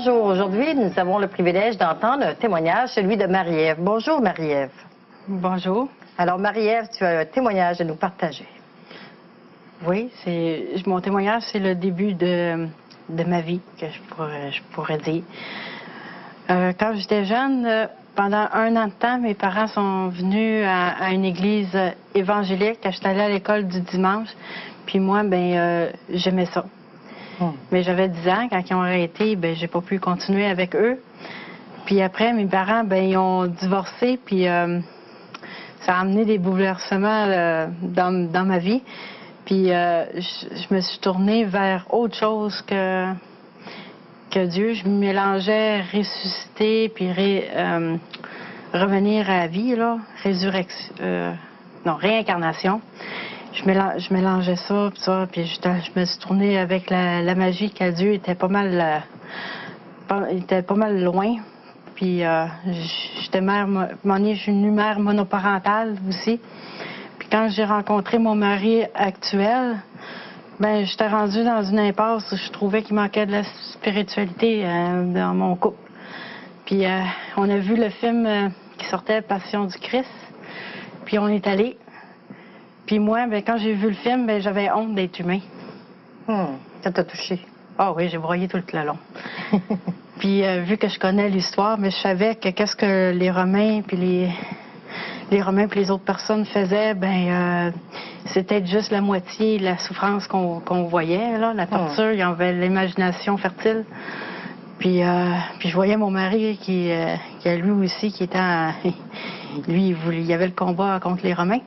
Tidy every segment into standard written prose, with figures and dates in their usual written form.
Bonjour. Aujourd'hui, nous avons le privilège d'entendre un témoignage, celui de Marie-Ève. Bonjour, Marie-Ève. Bonjour. Alors, Marie-Ève, tu as un témoignage à nous partager. Oui, mon témoignage, c'est le début de ma vie, que je pourrais dire. Quand j'étais jeune, pendant 1 an de temps, mes parents sont venus à une église évangélique quand j'étais allée à l'école du dimanche. Puis moi, j'aimais ça. Mais j'avais 10 ans, quand ils ont arrêté, j'ai pas pu continuer avec eux. Puis après, mes parents, ils ont divorcé, puis ça a amené des bouleversements dans ma vie. Puis je me suis tournée vers autre chose que Dieu. Je me mélangeais ressusciter, puis revenir à la vie, là, réincarnation. Je mélangeais ça, puis je me suis tournée avec la magie que Dieu était pas mal loin. Puis j'étais mère, je suis une mère monoparentale aussi. Puis quand j'ai rencontré mon mari actuel, j'étais rendue dans une impasse où je trouvais qu'il manquait de la spiritualité dans mon couple. Puis on a vu le film qui sortait, Passion du Christ, puis on est allé. Puis moi, quand j'ai vu le film, j'avais honte d'être humain. Ça t'a touché? Ah oui, j'ai broyé tout le long. Puis vu que je connais l'histoire, je savais que qu'est-ce que les Romains puis les autres personnes faisaient, c'était juste la moitié de la souffrance qu'on voyait, là, la torture. Il y avait l'imagination fertile. Puis je voyais mon mari qui lui aussi, qui était lui, il y avait le combat contre les Romains.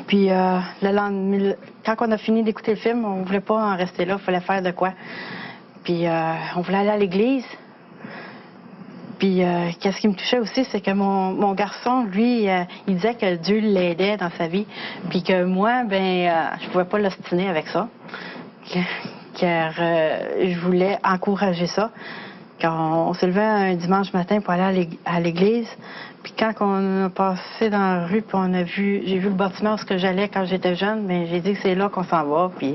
Puis le lendemain, quand on a fini d'écouter le film, on voulait pas en rester là, il fallait faire de quoi. Puis on voulait aller à l'église. Puis qu'est-ce qui me touchait aussi, c'est que mon garçon, lui, il disait que Dieu l'aidait dans sa vie. Puis que moi, je pouvais pas l'ostiner avec ça. Car je voulais encourager ça. Quand on s'est levé un dimanche matin pour aller à l'église, puis quand on a passé dans la rue, puis j'ai vu le bâtiment où j'allais quand j'étais jeune, j'ai dit que c'est là qu'on s'en va. Puis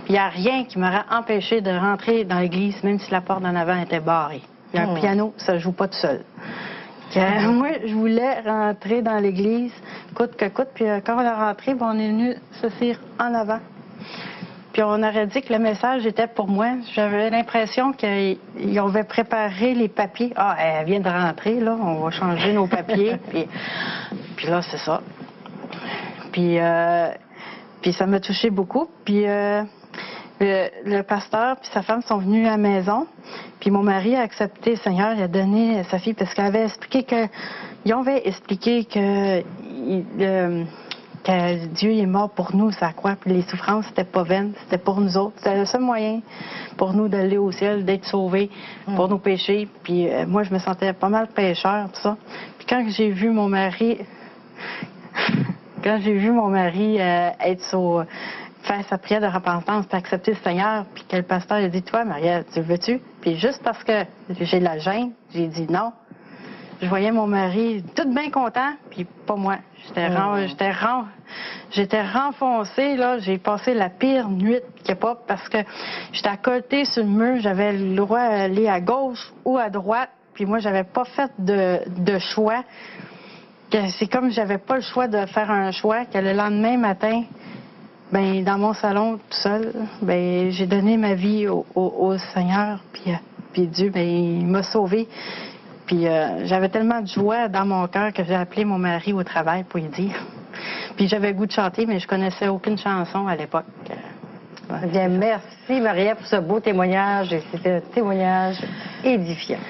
il n'y a rien qui m'aurait empêché de rentrer dans l'église, même si la porte d'en avant était barrée. Il y a un piano, ça ne joue pas tout seul. Moi, je voulais rentrer dans l'église, coûte que coûte, puis quand on est rentré, on est venu s'asseoir en avant. Puis on aurait dit que le message était pour moi. J'avais l'impression qu'ils avaient préparé les papiers. Ah, elle vient de rentrer, là, on va changer nos papiers. puis là, c'est ça. Puis ça m'a touché beaucoup. Puis le pasteur puis sa femme sont venus à la maison. Puis mon mari a accepté le Seigneur, il a donné sa fille parce qu'elle avait expliqué ils avaient expliqué que Dieu est mort pour nous, ça croit. Puis les souffrances, c'était pas vaines, c'était pour nous autres. C'était le seul moyen pour nous d'aller au ciel, d'être sauvés pour nos péchés. Puis moi, je me sentais pas mal pécheur, tout ça. Puis quand j'ai vu mon mari, faire sa prière de repentance, puis accepter le Seigneur, puis que le pasteur a dit, toi, Marie-Ève, tu le veux-tu? Puis juste parce que j'ai de la gêne, j'ai dit non. Je voyais mon mari tout bien content, puis pas moi. J'étais renfoncée, là. J'ai passé la pire nuit qu'il n'y a pas parce que j'étais à côté sur le mur. J'avais le droit d'aller à gauche ou à droite, puis moi, j'avais pas fait de choix. C'est comme j'avais pas le choix de faire un choix, que le lendemain matin, dans mon salon, tout seul, j'ai donné ma vie au Seigneur, puis Dieu, il m'a sauvée. Puis j'avais tellement de joie dans mon cœur que j'ai appelé mon mari au travail pour lui dire. Puis j'avais le goût de chanter, mais je connaissais aucune chanson à l'époque. Bien, merci Marie-Ève pour ce beau témoignage. C'était un témoignage édifiant.